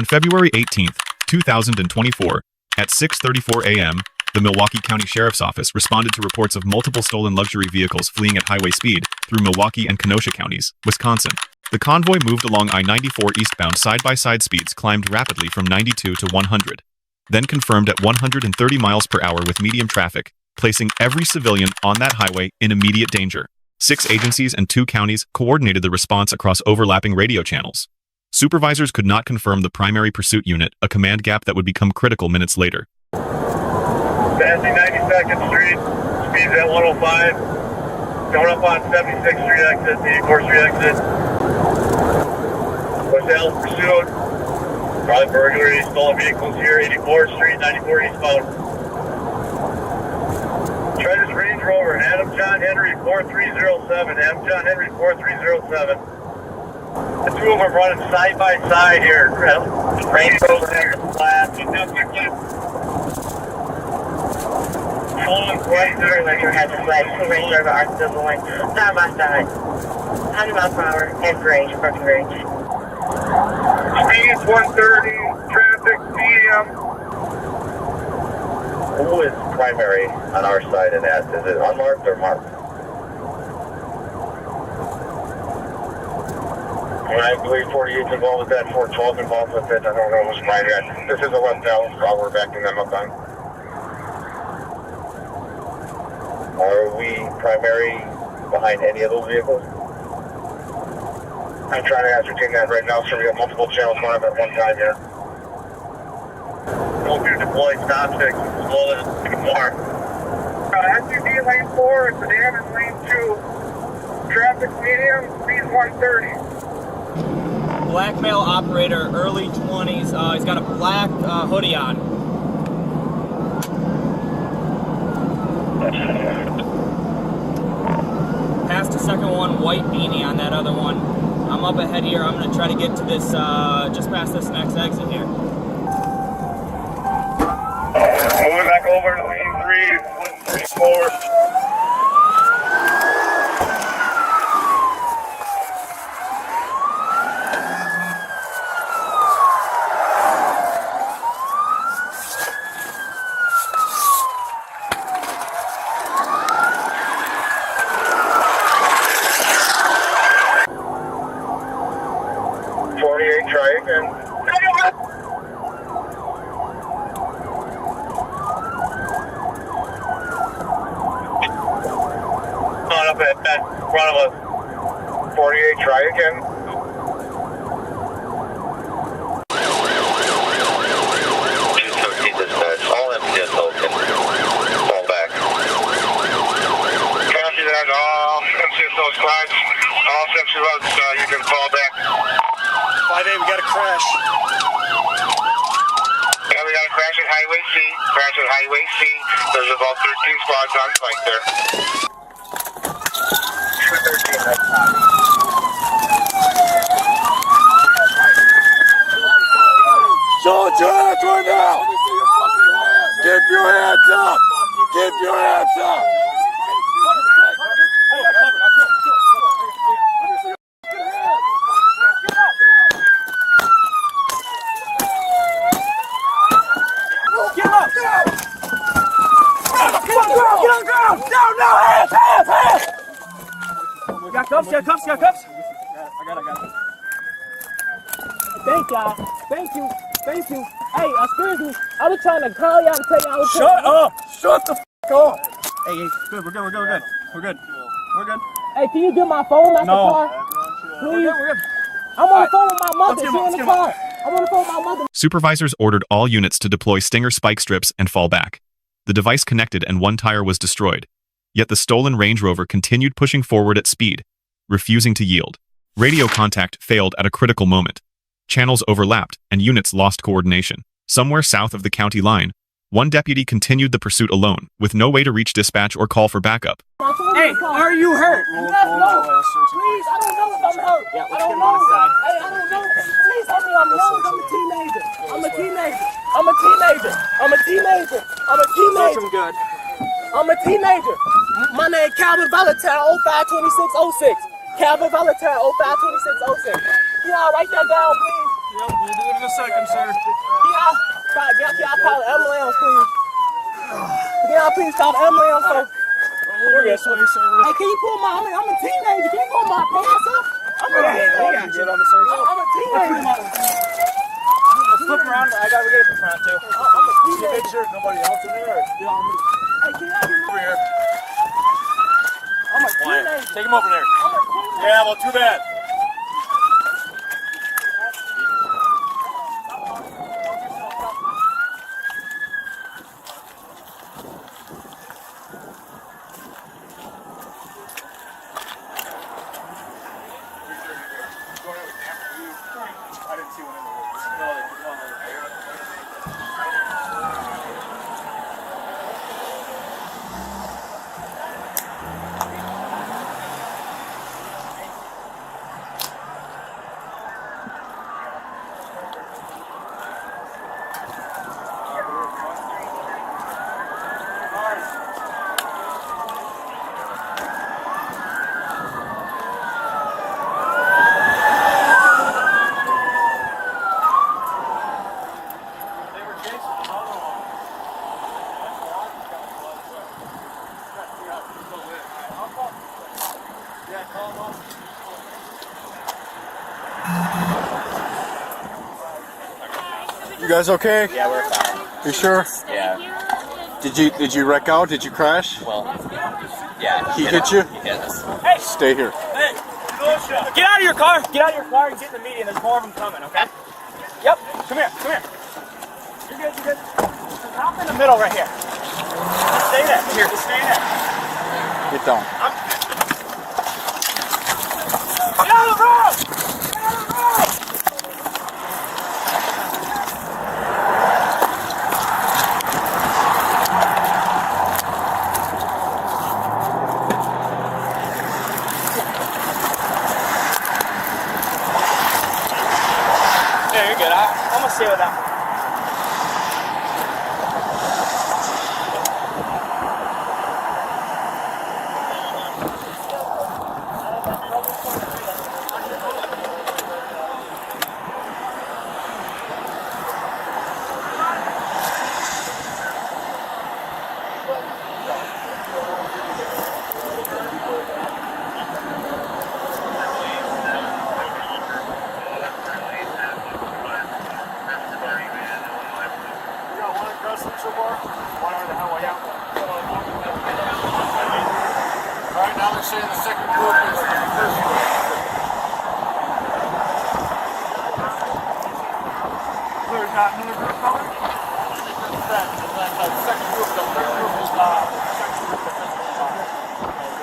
On February 18, 2024, at 6:34 a.m., the Milwaukee County Sheriff's Office responded to reports of multiple stolen luxury vehicles fleeing at highway speed through Milwaukee and Kenosha counties, Wisconsin. The convoy moved along I-94 eastbound side-by-side speeds climbed rapidly from 92 to 100, then confirmed at 130 miles per hour with medium traffic, placing every civilian on that highway in immediate danger. 6 agencies and 2 counties coordinated the response across overlapping radio channels. Supervisors could not confirm the primary pursuit unit, a command gap that would become critical minutes later. Passing 92nd Street, speeds at 105, going up on 76th Street exit, 84th Street exit. West Allen pursuit, probably burglary, stolen vehicles here, 84th Street, 94 eastbound. Treasures Range Rover, Adam John Henry 4307, Adam John Henry 4307. The 2 of them running side by side here. Range Rover there, flat. Right there, like your head flag, 2 Range Rover are still going side by side. 100 miles per hour, and range, perfect range. Speed 130, traffic medium. Who is primary on our side in that? Is it unmarked or marked? I believe 48 is involved with that, 412 is involved with it. I don't know who's primary. This is a West Allen, so we're backing them up on. Are we primary behind any of those vehicles? I'm trying to ascertain that right now, so we have multiple channels going up at one time here. Go to deploy stop 6, slow it even more. SUV lane 4, sedan in lane 2. Traffic medium, speed 130. Black male operator, early 20s. He's got a black hoodie on. Past the second one, white beanie on that other one. I'm up ahead here. I'm going to try to get to this, just past this next exit here. Moving back over to lane 3, 4. 48, try again. Not up at front of us. 48, try again. All MPH open. Fall back. Copy that. All MCSO squads. All section roads, you can fall back. 5A, we got a crash. Yeah, we got a crash at Highway C. Crash at Highway C. There's about 13 squads on site there. 213, that's not. Show your hands right now! Keep your hands up! Keep your hands up! Got cuffs, got cuffs, got cuffs. I got it. Thank y'all. Thank you. Hey, excuse me. I was trying to call y'all to tell y'all. Shut up! Shut the f*** up! Hey, good, we're good. Hey, can you get my phone out the car? Please. We're good. I'm on the phone with my mother. Let's She's get in the car. I'm on the phone with my mother. Supervisors ordered all units to deploy Stinger spike strips and fall back. The device connected and one tire was destroyed. Yet the stolen Range Rover continued pushing forward at speed, refusing to yield. Radio contact failed at a critical moment. Channels overlapped and units lost coordination. Somewhere south of the county line, one deputy continued the pursuit alone, with no way to reach dispatch or call for backup. Hey, are you hurt? No. Please, I don't know if I'm hurt. I don't know. Hey, I don't know. Please help me. I'm young. I'm a teenager. I'm a teenager. My name is Calvin Valentine, 052606. Calvin Valentine, 052606. Yeah, write that down, please. Yep, we'll do it in a second, sir. Y'all call the ambulance, please. Y'all please call the ambulance, sir. We're this way, sir. Hey, can you pull my, I'm a teenager, can you pull my pants up? I'm a Get on the surgery. teenager. Let's flip around. I gotta get it from front too. I'm a teenager. Make sure nobody else in there. Hey, can I get Over here. I'm a teenager. Take him over there. I'm a teenager. Yeah, well, too bad. I didn't see one in the You guys okay? Yeah, we're fine. You sure? Yeah. Did you wreck out? Did you crash? Well, yeah. He hit you? He hit us. Hey, Stay here. hey, get out of your car. Get out of your car and get in the median. There's more of them coming, okay? Yep, come here, come here. You're good, you're good. Hop in the middle right here. Just stay there. Here, just stay there. Get down. Get out of the road! Get out of the road! Yeah, you're good. I'm gonna stay with that one. Right now they're saying the second group is the first group. There's not another group coming? The second group, the third group is second group, the fifth group.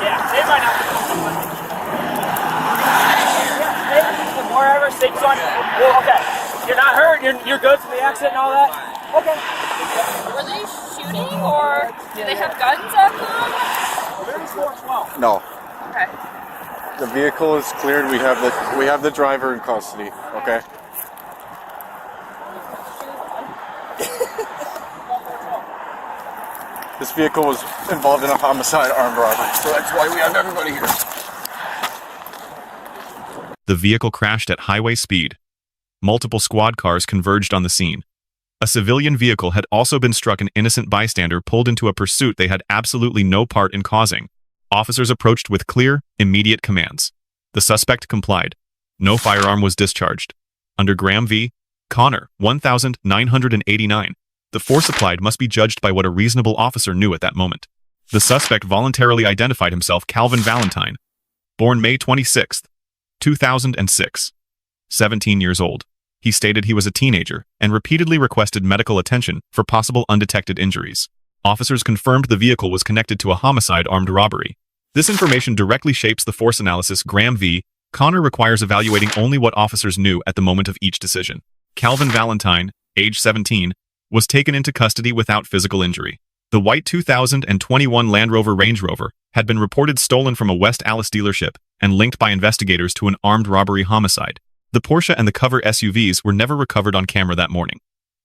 Yeah, they might not. Yeah, wherever sticks on. Well, okay. You're not hurt. You're good from the accident and all that. Okay. Were they shooting or do they have guns on them? No. Okay. The vehicle is cleared. We have the driver in custody. Okay. This vehicle was involved in a homicide, armed robbery, so that's why we have everybody here. The vehicle crashed at highway speed. Multiple squad cars converged on the scene. A civilian vehicle had also been struck. An innocent bystander pulled into a pursuit they had absolutely no part in causing. Officers approached with clear, immediate commands. The suspect complied. No firearm was discharged. Under Graham v. Connor, 1989, the force applied must be judged by what a reasonable officer knew at that moment. The suspect voluntarily identified himself Calvin Valentine, born May 26, 2006, 17 years old. He stated he was a teenager and repeatedly requested medical attention for possible undetected injuries. Officers confirmed the vehicle was connected to a homicide armed robbery. This information directly shapes the force analysis. Graham v. Connor requires evaluating only what officers knew at the moment of each decision. Calvin Valentine, age 17, was taken into custody without physical injury. The white 2021 Land Rover Range Rover had been reported stolen from a West Allis dealership and linked by investigators to an armed robbery homicide. The Porsche and the cover SUVs were never recovered on camera that morning.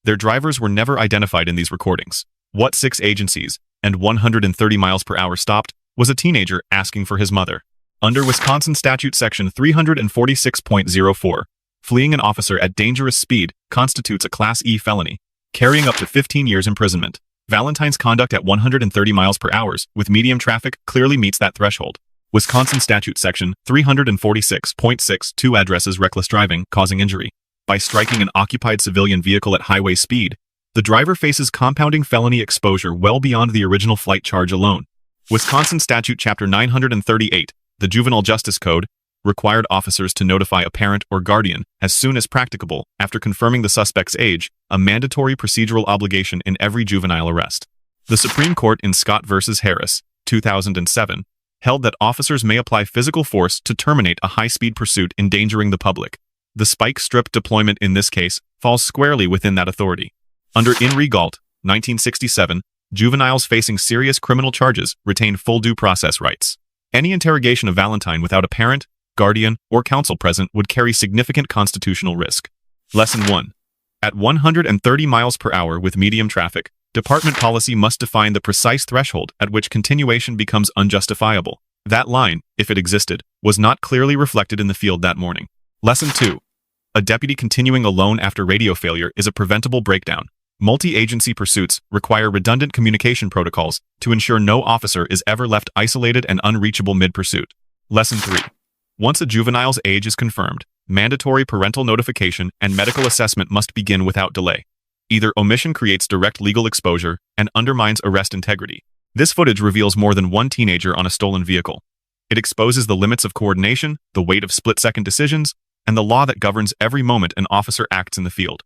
Their drivers were never identified in these recordings. What 6 agencies and 130 miles per hour stopped was a teenager asking for his mother. Under Wisconsin Statute Section 346.04, fleeing an officer at dangerous speed constitutes a Class E felony, carrying up to 15 years imprisonment. Valentine's conduct at 130 miles per hour with medium traffic clearly meets that threshold. Wisconsin Statute Section 346.62 addresses reckless driving causing injury. By striking an occupied civilian vehicle at highway speed, the driver faces compounding felony exposure well beyond the original flight charge alone. Wisconsin Statute Chapter 938, the Juvenile Justice Code, required officers to notify a parent or guardian as soon as practicable after confirming the suspect's age, a mandatory procedural obligation in every juvenile arrest. The Supreme Court in Scott v. Harris, 2007, held that officers may apply physical force to terminate a high-speed pursuit endangering the public. The spike strip deployment in this case falls squarely within that authority. Under In re Gault, 1967, juveniles facing serious criminal charges retain full due process rights. Any interrogation of Valentine without a parent, guardian, or counsel present would carry significant constitutional risk. Lesson 1. At 130 miles per hour with medium traffic, department policy must define the precise threshold at which continuation becomes unjustifiable. That line, if it existed, was not clearly reflected in the field that morning. Lesson 2. A deputy continuing alone after radio failure is a preventable breakdown. Multi-agency pursuits require redundant communication protocols to ensure no officer is ever left isolated and unreachable mid-pursuit. Lesson 3. Once a juvenile's age is confirmed, mandatory parental notification and medical assessment must begin without delay. Either omission creates direct legal exposure and undermines arrest integrity. This footage reveals more than one teenager on a stolen vehicle. It exposes the limits of coordination, the weight of split-second decisions, and the law that governs every moment an officer acts in the field.